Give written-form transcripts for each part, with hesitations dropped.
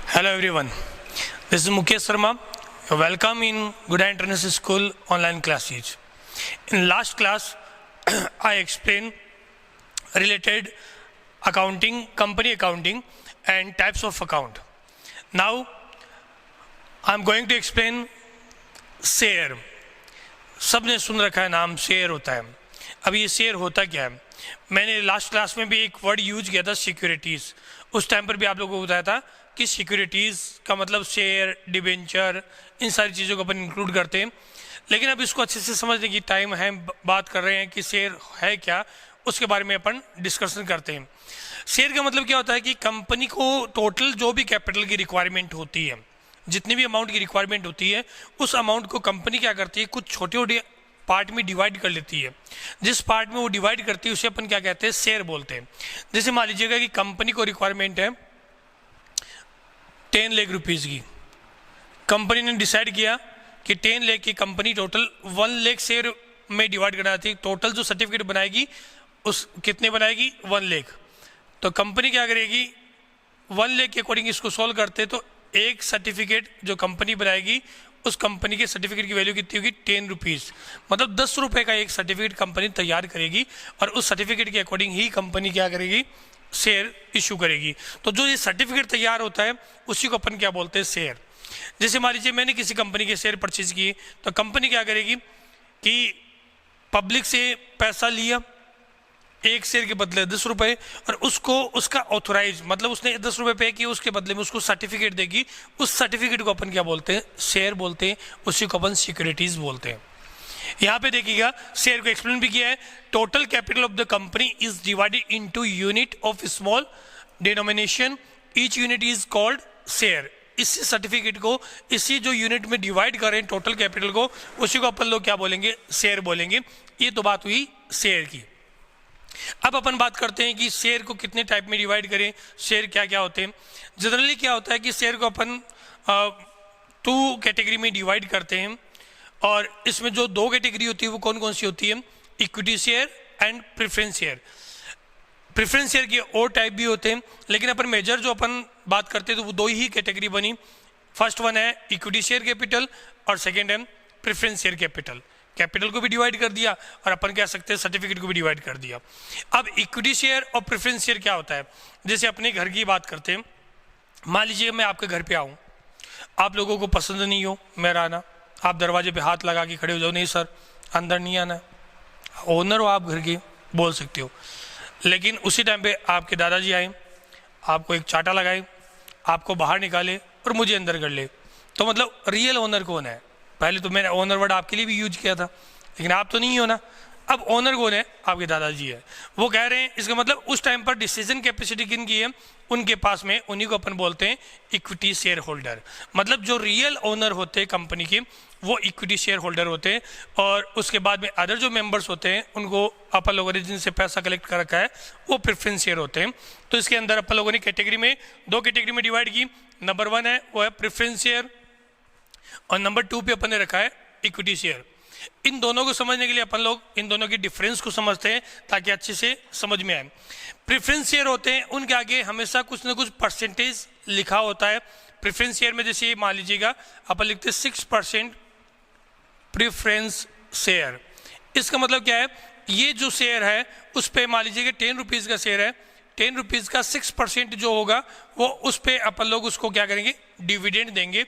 Hello everyone, this is Mukesh Sharma. Welcome in Good International School online classes. In last class, I explained related accounting, company accounting and types of account. Now, I am going to explain share. सबने सुन रखा है नाम share होता है. अब ये share होता क्या है? मैंने लास्ट क्लास में भी एक वर्ड यूज किया था सिक्योरिटीज़. उस टाइम पर भी आप लोगों को बताया था कि सिक्योरिटीज़ का मतलब शेयर, डिबेंचर, इन सारी चीज़ों को अपन इंक्लूड करते हैं. लेकिन अब इसको अच्छे से समझने की टाइम है, बात कर रहे हैं कि शेयर है क्या, उसके बारे में अपन डिस्कशन करते हैं. शेयर का मतलब क्या होता है कि कंपनी को टोटल जो भी कैपिटल की रिक्वायरमेंट होती है, जितनी भी अमाउंट की रिक्वायरमेंट होती है, उस अमाउंट को कंपनी क्या करती है, कुछ छोटे छोटे पार्ट में डिवाइड कर लेती है. जिस पार्ट में वो डिवाइड करती है उसे अपन क्या कहते हैं, शेयर बोलते हैं. जैसे मान लीजिएगा कि कंपनी को रिक्वायरमेंट है 10 लाख रुपीज़ की. कंपनी ने डिसाइड किया कि 10 लाख की कंपनी टोटल 1 लाख शेयर में डिवाइड करना थी. टोटल जो सर्टिफिकेट बनाएगी उस कितने बनाएगी, 1 लाख. तो कंपनी क्या करेगी, 1 लाख के अकॉर्डिंग इसको सॉल्व करते तो एक सर्टिफिकेट जो कंपनी बनाएगी उस कंपनी के सर्टिफिकेट की वैल्यू कितनी होगी, 10 रुपीज़. मतलब 10 रुपये का एक सर्टिफिकेट कंपनी तैयार करेगी और उस सर्टिफिकेट के अकॉर्डिंग ही कंपनी क्या करेगी, शेयर इशू करेगी. तो जो ये सर्टिफिकेट तैयार होता है उसी को अपन क्या बोलते हैं, शेयर. जैसे मान लीजिए मैंने किसी कंपनी के शेयर परचेज किए तो कंपनी क्या करेगी कि पब्लिक से पैसा लिया एक शेयर के बदले 10 रुपये और उसको उसका ऑथोराइज मतलब उसने 10 रुपये पे किए, उसके बदले में उसको सर्टिफिकेट देगी. उस सर्टिफिकेट को अपन क्या बोलते हैं, शेयर बोलते हैं. उसी को अपन सिक्योरिटीज बोलते हैं. यहाँ पे देखिएगा शेयर को एक्सप्लेन भी किया है. Total capital of the company is divided into unit of small denomination. Each unit is called share. इसी सर्टिफिकेट को इसी जो यूनिट में डिवाइड करें टोटल कैपिटल को, उसी को अपन लोग क्या बोलेंगे, शेयर बोलेंगे. ये तो बात हुई शेयर की. अब अपन बात करते हैं कि शेयर को कितने टाइप में डिवाइड करें, शेयर क्या क्या होते हैं. जनरली क्या होता है कि शेयर को अपन 2 कैटेगरी में डिवाइड करते हैं और इसमें जो 2 कैटेगरी होती है वो कौन कौन सी होती है, equity share and preference share. Preference share के और टाइप भी होते हैं, लेकिन अपन मेजर जो अपन बात करते हैं तो वो 2 ही कैटेगरी बनी. फर्स्ट वन है इक्विटी शेयर कैपिटल और सेकेंड है प्रेफरेंस शेयर कैपिटल. कैपिटल को भी डिवाइड कर दिया और अपन कह सकते हैं सर्टिफिकेट को भी डिवाइड कर दिया. अब इक्विटी शेयर और प्रेफरेंस शेयर क्या होता है, जैसे अपने घर की बात करते हैं. मान लीजिए मैं आपके घर पे आऊँ, आप लोगों को पसंद नहीं हो मेरा आना, आप दरवाजे पे हाथ लगा के खड़े हो जाओ, नहीं सर अंदर नहीं आना. ओनर हो आप घर के, बोल सकते हो. लेकिन उसी टाइम पे आपके दादाजी आए, आपको एक चाटा लगाए, आपको बाहर निकाले और मुझे अंदर कर ले, तो मतलब रियल ओनर कौन है. पहले तो मैंने ओनर वर्ड आपके लिए भी यूज किया था, लेकिन आप तो नहीं हो ना. अब ओनर कौन है, आपके दादाजी है. वो कह रहे हैं, इसका मतलब उस टाइम पर डिसीजन कैपेसिटी किन की है, उनके पास में, उन्हीं को अपन बोलते हैं इक्विटी शेयर होल्डर. मतलब जो रियल ओनर होते हैं कंपनी के वो इक्विटी शेयर होल्डर होते हैं. और उसके बाद में अदर जो मेंबर्स होते हैं उनको अपन लोगों ने जिनसे पैसा कलेक्ट कर रखा है वो प्रेफरेंस शेयर होते हैं. तो इसके अंदर अपन लोगों ने कैटेगरी में 2 कैटेगरी में डिवाइड की. नंबर 1 है वो है प्रेफरेंस शेयर और नंबर 2 पे अपन ने रखा है इक्विटी शेयर. इन दोनों को समझने के लिए अपन लोग इन दोनों की डिफरेंस को समझते हैं ताकि अच्छे से समझ में आए. प्रेफरेंस शेयर होते हैं उनके आगे हमेशा कुछ ना कुछ परसेंटेज लिखा होता है. प्रेफरेंस शेयर में जैसे मान लीजिएगा अपन लिखते हैं 6% प्रेफरेंस शेयर. इसका मतलब क्या है, ये जो शेयर है उस पर मान लीजिएगा 10 रुपीज़ का शेयर है, 10 रुपीज़ का 6% जो होगा वो उस पर अपन लोग उसको क्या करेंगे, डिविडेंड देंगे.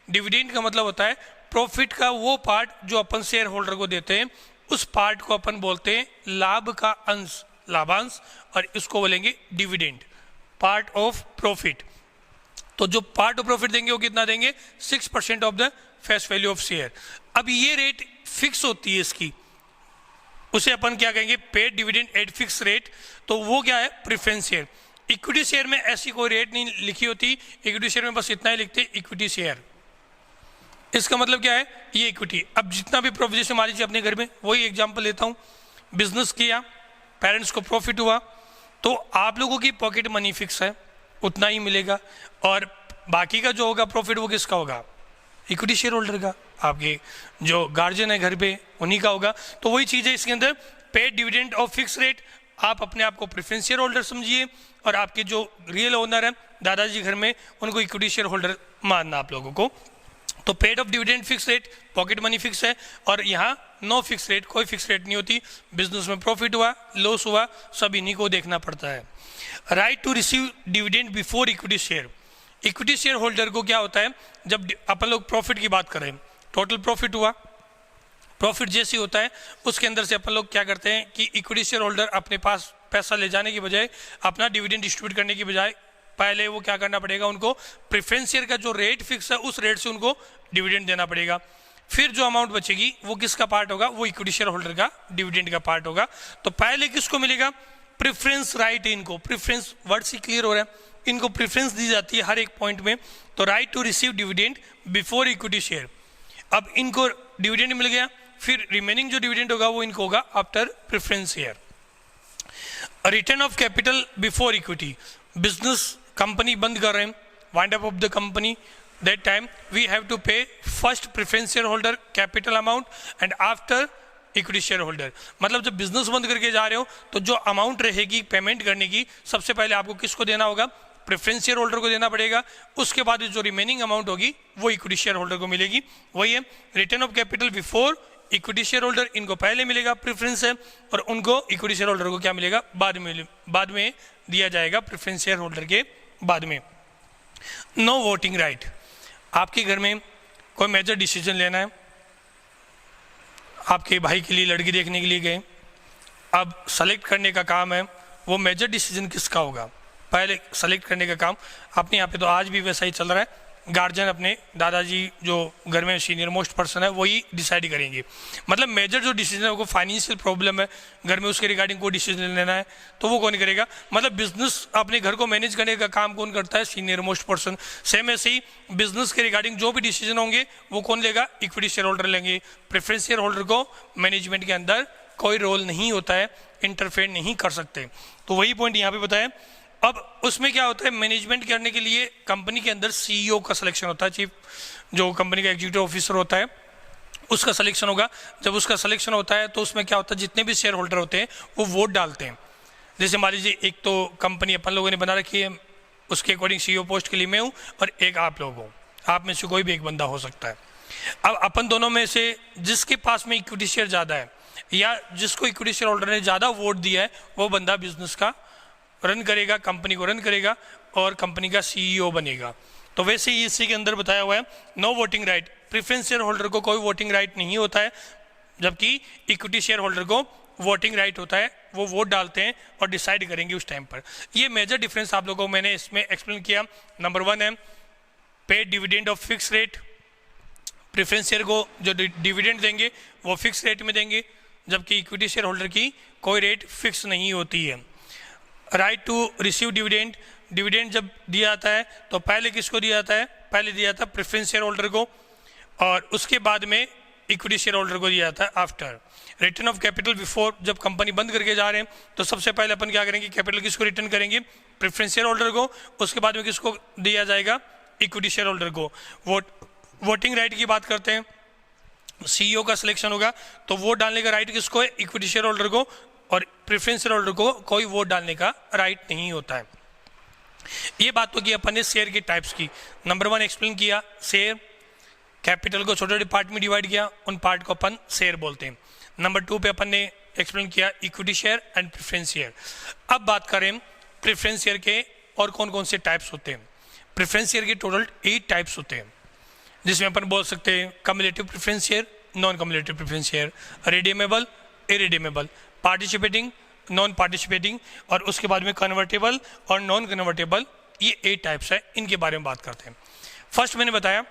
डिविडेंड का मतलब होता है प्रॉफिट का वो पार्ट जो अपन शेयर होल्डर को देते हैं, उस पार्ट को अपन बोलते हैं लाभ का अंश, लाभांश, और इसको बोलेंगे डिविडेंड, पार्ट ऑफ प्रॉफिट. तो जो पार्ट ऑफ प्रॉफिट देंगे वो कितना देंगे, 6% of the face value of share. अब ये रेट फिक्स होती है इसकी, उसे अपन क्या कहेंगे, paid dividend eight fix rate. तो वो क्या है, प्रेफरेंस शेयर. इक्विटी शेयर में ऐसी कोई रेट नहीं लिखी होती. इक्विटी शेयर में बस इतना ही लिखते इक्विटी शेयर. इसका मतलब क्या है, ये इक्विटी. अब जितना भी प्रॉफिट, जैसे मान लीजिए अपने घर में, वही एग्जांपल लेता हूँ, बिजनेस किया, पेरेंट्स को प्रॉफिट हुआ, तो आप लोगों की पॉकेट मनी फिक्स है, उतना ही मिलेगा. और बाकी का जो होगा प्रॉफिट वो किसका होगा, इक्विटी शेयर होल्डर का, आपके जो गार्जियन है घर पे उन्हीं का होगा. तो वही चीज़ है इसके अंदर, paid dividend of fix rate आप अपने आप को प्रेफरेंस शेयर होल्डर समझिए और आपके जो रियल ओनर हैं दादाजी घर में, उनको इक्विटी शेयर होल्डर मानना आप लोगों को। तो paid of dividend fix rate, pocket money fix है, और यहाँ नो फिक्स रेट, कोई फिक्स रेट नहीं होती। बिजनेस में प्रॉफिट हुआ, लॉस हुआ, सब इन्हीं को देखना पड़ता है। Right to receive dividend before equity share, equity share holder को क्या होता है, जब अपन लोग प्रॉफिट की बात करें, टोटल प्रॉफिट हुआ, प्रॉफिट जैसी होता है उसके अंदर से अपन लोग क्या करते हैं कि इक्विटी शेयर होल्डर अपने पास पैसा ले जाने की बजाय, अपना डिविडेंड डिस्ट्रीब्यूट करने की बजाय, पहले वो क्या करना पड़ेगा, उनको प्रेफरेंस शेयर का जो रेट फिक्स है उस रेट से उनको डिविडेंड देना पड़ेगा। फिर जो अमाउंट बचेगी वो किसका पार्ट होगा, वो इक्विटी शेयर होल्डर का डिविडेंड का पार्ट होगा। तो पहले किसको मिलेगा, प्रेफरेंस राइट, इनको प्रेफरेंस, वर्ड से क्लियर हो रहा है, इनको प्रेफरेंस दी जाती है हर एक पॉइंट में। तो right to receive dividend before equity share, अब इनको डिविडेंड मिल गया, फिर रिमेनिंग जो डिविडेंड होगा वो इनको होगा after preference share. Return of capital before equity, business company बंद कर रहे हैं, wind up of the company, that time we have to pay first preference share holder capital amount and after equity share holder. मतलब जब business बंद करके जा रहे हो तो जो अमाउंट रहेगी पेमेंट करने की, सबसे पहले आपको किसको देना होगा, प्रेफरेंस शेयर होल्डर को देना पड़ेगा। उसके बाद जो रिमेनिंग अमाउंट होगी वो इक्विटी शेयर होल्डर को मिलेगी। वही है return of capital before equity share holder, इनको पहले मिलेगा प्रेफरेंस है, और उनको इक्विटी शेयर होल्डर को क्या मिलेगा, बाद में दिया जाएगा प्रेफरेंस शेयर होल्डर के बाद में। नो वोटिंग राइट, आपके घर में कोई मेजर डिसीजन लेना है, आपके भाई के लिए लड़की देखने के लिए गए, अब सेलेक्ट करने का काम है, वो मेजर डिसीजन किसका होगा, पहले सेलेक्ट करने का काम अपने यहाँ पे तो आज भी वैसा ही चल रहा है, गार्जियन अपने दादाजी जो घर में सीनियर मोस्ट पर्सन है वही डिसाइड करेंगे। मतलब मेजर जो डिसीजन है, वो फाइनेंशियल प्रॉब्लम है घर में, उसके रिगार्डिंग कोई डिसीजन लेना है तो वो कौन करेगा, मतलब बिजनेस अपने घर को मैनेज करने का काम कौन करता है, सीनियर मोस्ट पर्सन। सेम ऐसे ही बिजनेस के रिगार्डिंग जो भी डिसीजन होंगे वो कौन लेगा, इक्विटी शेयर होल्डर लेंगे। प्रेफरेंस शेयर होल्डर को मैनेजमेंट के अंदर कोई रोल नहीं होता है, इंटरफेयर नहीं कर सकते। तो वही पॉइंट यहाँ पे बताया। अब उसमें क्या होता है, मैनेजमेंट करने के लिए कंपनी के अंदर सीईओ का सिलेक्शन होता है, चीफ जो कंपनी का एग्जीक्यूटिव ऑफिसर होता है उसका सिलेक्शन होगा। जब उसका सिलेक्शन होता है तो उसमें क्या होता है, जितने भी शेयर होल्डर होते हैं वो वोट डालते हैं। जैसे मान लीजिए एक तो कंपनी अपन लोगों ने बना रखी है, उसके अकॉर्डिंग सीईओ पोस्ट के लिए मैं हूँ और एक आप लोग हो, आप में से कोई भी एक बंदा हो सकता है। अब अपन दोनों में से जिसके पास में इक्विटी शेयर ज़्यादा है या जिसको इक्विटी शेयर होल्डर ने ज़्यादा वोट दिया है वो बंदा बिजनेस का रन करेगा, कंपनी को रन करेगा और कंपनी का सीईओ बनेगा। तो वैसे ही इसी के अंदर बताया हुआ है no voting right, preference share holder को कोई वोटिंग राइट नहीं होता है, जबकि इक्विटी शेयर होल्डर को वोटिंग राइट होता है, वो वोट डालते हैं और डिसाइड करेंगे उस टाइम पर। ये मेजर डिफरेंस आप लोगों को मैंने इसमें एक्सप्लेन किया। नंबर 1 है पे dividend of fix rate, preference share को जो डिविडेंड देंगे वो फिक्स रेट में देंगे, जबकि इक्विटी शेयर होल्डर की कोई रेट फिक्स नहीं होती है। Right to receive dividend, dividend जब दिया जाता है तो पहले किसको दिया जाता है, पहले दिया जाता है प्रेफरेंस शेयर होल्डर को और उसके बाद में इक्विटी शेयर होल्डर को दिया जाता है after. Return of capital before, जब कंपनी बंद करके जा रहे हैं तो सबसे पहले अपन क्या करेंगे, कैपिटल किसको रिटर्न करेंगे, प्रेफरेंस शेयर होल्डर को, उसके बाद में किसको दिया जाएगा, इक्विटी शेयर होल्डर को। वोटिंग राइट की बात करते हैं, सीईओ का सिलेक्शन होगा तो वोट डालने का राइट किसको है, इक्विटी शेयर होल्डर को, और प्रेफरेंस शेयर होल्डर को कोई वोट डालने का राइट नहीं होता है। ये बात तो की अपन ने शेयर के टाइप्स की। नंबर 1 एक्सप्लेन किया, शेयर कैपिटल को छोटे छोटे पार्ट में डिवाइड किया, उन पार्ट को अपन शेयर बोलते हैं। नंबर 2 पे अपन ने एक्सप्लेन किया equity share and preference share. अब बात करें प्रेफरेंस शेयर के और कौन कौन से टाइप्स होते हैं। प्रेफरेंस शेयर के टोटल 8 टाइप्स होते हैं, जिसमें अपन बोल सकते हैं cumulative preference share, non cumulative preference share, redeemable, irredeemable, participating, non participating, और उसके बाद में कन्वर्टेबल और नॉन कन्वर्टेबल। ये 8 टाइप्स है, इनके बारे में बात करते हैं। फर्स्ट मैंने बताया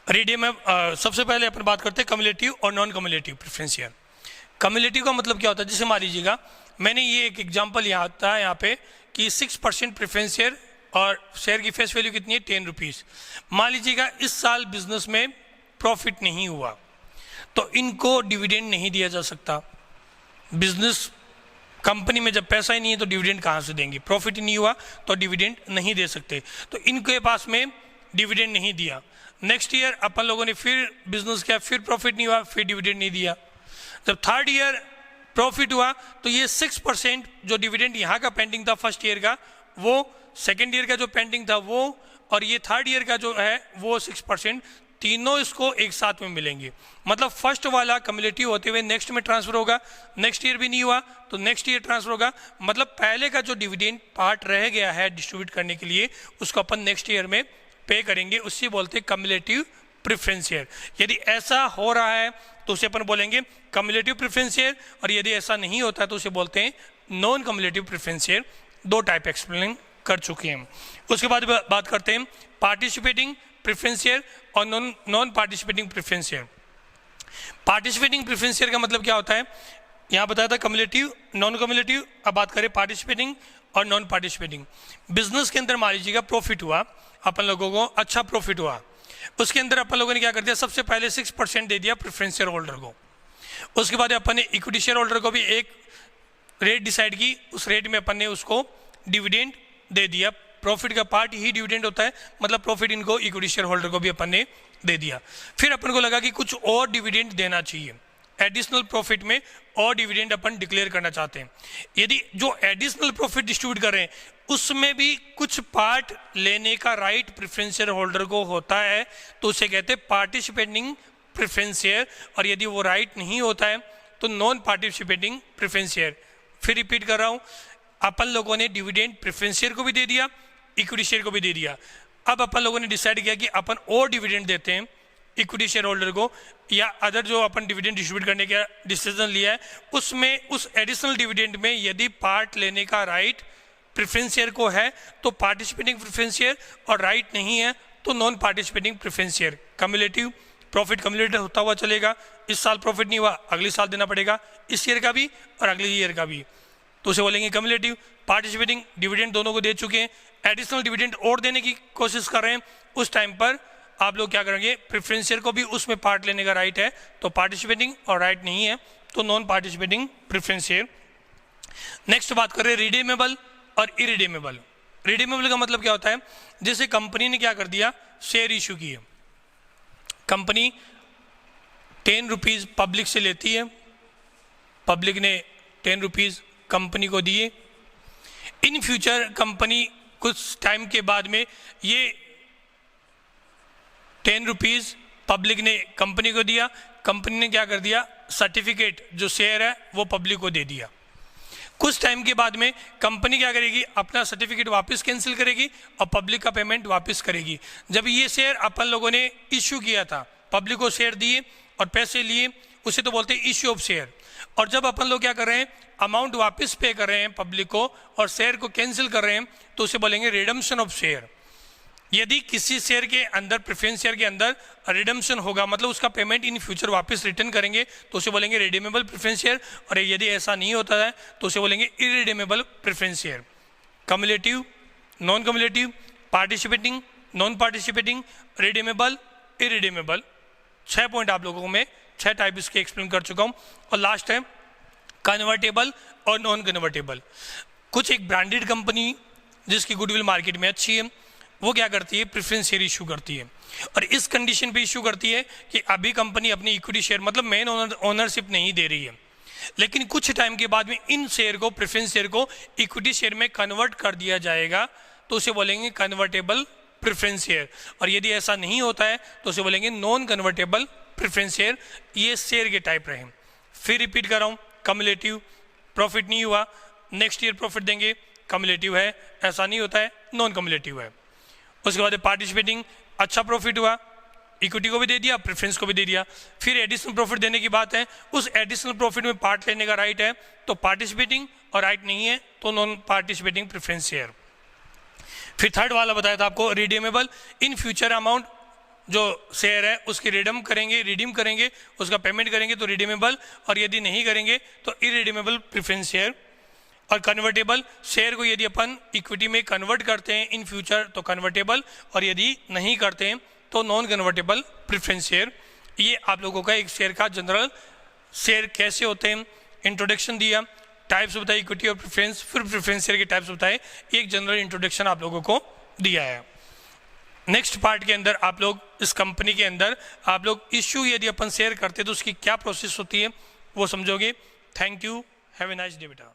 रिडीमेबल। सबसे पहले अपन बात करते हैं कम्युलेटिव और non cumulative preference share. Cumulative का मतलब क्या होता है, जैसे मान लीजिएगा मैंने ये एक एग्जाम्पल यहाँ था यहाँ पे कि 6% प्रेफरेंस शेयर और शेयर की फेस वैल्यू कितनी है, 10 रुपीज़। मान लीजिएगा इस साल बिजनेस में प्रॉफिट नहीं हुआ तो इनको डिविडेंड नहीं दिया जा सकता। बिजनेस कंपनी में जब पैसा ही नहीं है तो डिविडेंड कहाँ से देंगे, प्रॉफिट ही नहीं हुआ तो डिविडेंड नहीं दे सकते, तो इनके पास में डिविडेंड नहीं दिया। नेक्स्ट ईयर अपन लोगों ने फिर बिजनेस किया, फिर प्रॉफिट नहीं हुआ, फिर डिविडेंड नहीं दिया। जब थर्ड ईयर प्रॉफिट हुआ तो ये 6% जो डिविडेंड यहाँ का पेंडिंग था फर्स्ट ईयर का, वो सेकेंड ईयर का जो पेंडिंग था वो, और ये थर्ड ईयर का जो है वो 6%, तीनों इसको एक साथ में मिलेंगे। मतलब फर्स्ट वाला कम्युलेटिव होते हुए नेक्स्ट में ट्रांसफर होगा, नेक्स्ट ईयर भी नहीं हुआ तो नेक्स्ट ईयर ट्रांसफर होगा। मतलब पहले का जो डिविडेंड पार्ट रह गया है डिस्ट्रीब्यूट करने के लिए, उसको अपन नेक्स्ट ईयर में पे करेंगे, उससे बोलते हैं कम्युलेटिव प्रेफरेंस शेयर। यदि ऐसा हो रहा है तो उसे अपन बोलेंगे कम्युलेटिव प्रेफरेंस शेयर, और यदि ऐसा नहीं होता तो उसे बोलते हैं नॉन कम्युलेटिव प्रेफरेंस शेयर। दो टाइप एक्सप्लेन कर चुके हैं। उसके बाद बात करते हैं पार्टिसिपेटिंग प्रेफरेंस शेयर और non participating preference share. Participating preference share का मतलब क्या होता है, यहाँ बताया था कम्युलेटिव, नॉन कम्युलेटिव। अब बात करें पार्टिसिपेटिंग और नॉन पार्टिसिपेटिंग। बिजनेस के अंदर मान लीजिएगा प्रॉफिट हुआ, अपन लोगों को अच्छा प्रॉफिट हुआ, उसके अंदर अपन लोगों ने क्या कर दिया, सबसे पहले 6% दे दिया प्रेफरेंस शेयर होल्डर को। उसके बाद अपन ने इक्विटी शेयर होल्डर को भी एक रेट डिसाइड की, उस रेट में अपन ने उसको डिविडेंड दे दिया। प्रॉफिट का पार्ट ही डिविडेंड होता है, मतलब प्रॉफिट इनको इक्विटी शेयर होल्डर को भी अपन ने दे दिया। फिर अपन को लगा कि कुछ और डिविडेंड देना चाहिए, एडिशनल प्रॉफिट में और डिविडेंड अपन डिक्लेयर करना चाहते हैं। यदि जो एडिशनल प्रॉफिट डिस्ट्रीब्यूट कर रहे हैं उसमें भी कुछ पार्ट लेने का राइट प्रेफरेंस शेयर होल्डर को होता है तो उसे कहते हैं पार्टिसिपेटिंग प्रेफरेंस शेयर, और यदि वो राइट नहीं होता है तो नॉन पार्टिसिपेटिंग प्रेफरेंस शेयर। फिर रिपीट कर रहा हूँ, अपन लोगों ने डिविडेंड प्रेफरेंस शेयर को भी दे दिया, इक्विटी शेयर को भी दे दिया। अब अपन लोगों ने डिसाइड किया कि अपन और डिविडेंड देते हैं इक्विटी शेयर होल्डर को, या अदर जो अपन डिविडेंड डिस्ट्रीब्यूट करने का डिसीजन लिया है उसमें, उस एडिशनल डिविडेंड में यदि पार्ट लेने का राइट प्रेफरेंस शेयर को है तो पार्टिसिपेटिंग प्रेफरेंस शेयर, और राइट नहीं है तो non participating preference share. Cumulative profit cumulative होता हुआ चलेगा, इस साल प्रॉफिट नहीं हुआ अगले साल देना पड़ेगा, इस ईयर का भी और अगले ईयर का भी, तो उसे बोलेंगे कम्युलेटिव। पार्टिसिपेटिंग डिविडेंड दोनों को दे चुके हैं, एडिशनल डिविडेंड और देने की कोशिश कर रहे हैं, उस टाइम पर आप लोग क्या करेंगे, प्रेफरेंस शेयर को भी उसमें पार्ट लेने का राइट है तो पार्टिसिपेटिंग, और राइट नहीं है तो non participating preference share. Next बात कर रहे हैं रिडीमेबल और इरिडीमेबल। रिडीमेबल का मतलब क्या होता है, जैसे कंपनी ने क्या कर दिया, शेयर इशू किए, कंपनी 10 रुपीज़ पब्लिक से लेती है, पब्लिक ने 10 रुपीज़ कंपनी को दिए। इन फ्यूचर कंपनी कुछ टाइम के बाद में ये 10 रुपीज़ पब्लिक ने कंपनी को दिया, कंपनी ने क्या कर दिया, सर्टिफिकेट जो शेयर है वो पब्लिक को दे दिया। कुछ टाइम के बाद में कंपनी क्या करेगी, अपना सर्टिफिकेट वापस कैंसिल करेगी और पब्लिक का पेमेंट वापस करेगी। जब ये शेयर अपन लोगों ने इश्यू किया था, पब्लिक को शेयर दिए और पैसे लिए, उसे तो बोलते हैं इश्यू ऑफ शेयर। और जब अपन लोग क्या कर रहे हैं, अमाउंट वापस पे कर रहे हैं पब्लिक को और शेयर को कैंसिल कर रहे हैं तो उसे बोलेंगे रिडम्पशन ऑफ शेयर। यदि किसी शेयर के अंदर, प्रेफरेंस शेयर के अंदर रिडम्पशन होगा, मतलब उसका पेमेंट इन फ्यूचर वापस रिटर्न करेंगे तो उसे बोलेंगे रिडीमेबल प्रेफरेंस शेयर, और यदि ऐसा नहीं होता है तो उसे बोलेंगे irredeemable preference share. Cumulative, non cumulative, participating, non participating, redeemable, irredeemable. 6 point आप लोगों को मैं 6 टाइप इसके एक्सप्लेन कर चुका हूँ। और लास्ट है कन्वर्टेबल और नॉन कन्वर्टेबल। कुछ एक ब्रांडेड कंपनी जिसकी गुडविल मार्केट में अच्छी है, वो क्या करती है, प्रेफरेंस शेयर इशू करती है, और इस कंडीशन पे इशू करती है कि अभी कंपनी अपनी इक्विटी शेयर, मतलब मेन ओनरशिप नहीं दे रही है, लेकिन कुछ टाइम के बाद में इन शेयर को, प्रेफरेंस शेयर को इक्विटी शेयर में कन्वर्ट कर दिया जाएगा तो उसे बोलेंगे कन्वर्टेबल प्रेफरेंस शेयर। और यदि ऐसा नहीं होता है तो उसे बोलेंगे नॉन कन्वर्टेबल प्रेफरेंस शेयर। ये शेयर के टाइप रहे। फिर रिपीट कर रहा हूँ, कम्युलेटिव, प्रॉफिट नहीं हुआ नेक्स्ट ईयर प्रॉफिट देंगे, कम्युलेटिव है, ऐसा नहीं होता है नॉन कम्युलेटिव है। उसके बाद पार्टिसिपेटिंग, अच्छा प्रॉफिट हुआ, इक्विटी को भी दे दिया, प्रेफरेंस को भी दे दिया। फिर एडिशनल प्रॉफिट देने की बात है, उस एडिशनल प्रॉफिट में पार्ट लेने का राइट है तो पार्टिसिपेटिंग, और राइट नहीं है तो नॉन पार्टिसिपेटिंग प्रेफरेंस शेयर। फिर थर्ड वाला बताया था आपको रिडीमेबल। इन फ्यूचर अमाउंट जो शेयर है उसकी रिडीम करेंगे, उसका पेमेंट करेंगे तो रिडीमेबल, और यदि नहीं करेंगे तो इरिडीमेबल प्रेफरेंस शेयर। और कन्वर्टेबल, शेयर को यदि अपन इक्विटी में कन्वर्ट करते हैं इन फ्यूचर तो कन्वर्टेबल, और यदि नहीं करते हैं तो नॉन कन्वर्टेबल प्रेफरेंस शेयर। ये आप लोगों का एक शेयर का जनरल, शेयर कैसे होते हैं, इंट्रोडक्शन दिया, टाइप्स बताए इक्विटी और प्रेफरेंस, फिर प्रेफरेंस शेयर के टाइप्स बताए, एक जनरल इंट्रोडक्शन आप लोगों को दिया है। नेक्स्ट पार्ट के अंदर आप लोग इस कंपनी के अंदर आप लोग इश्यू यदि अपन शेयर करते तो उसकी क्या प्रोसेस होती है वो समझोगे। Thank you, have a nice day बेटा।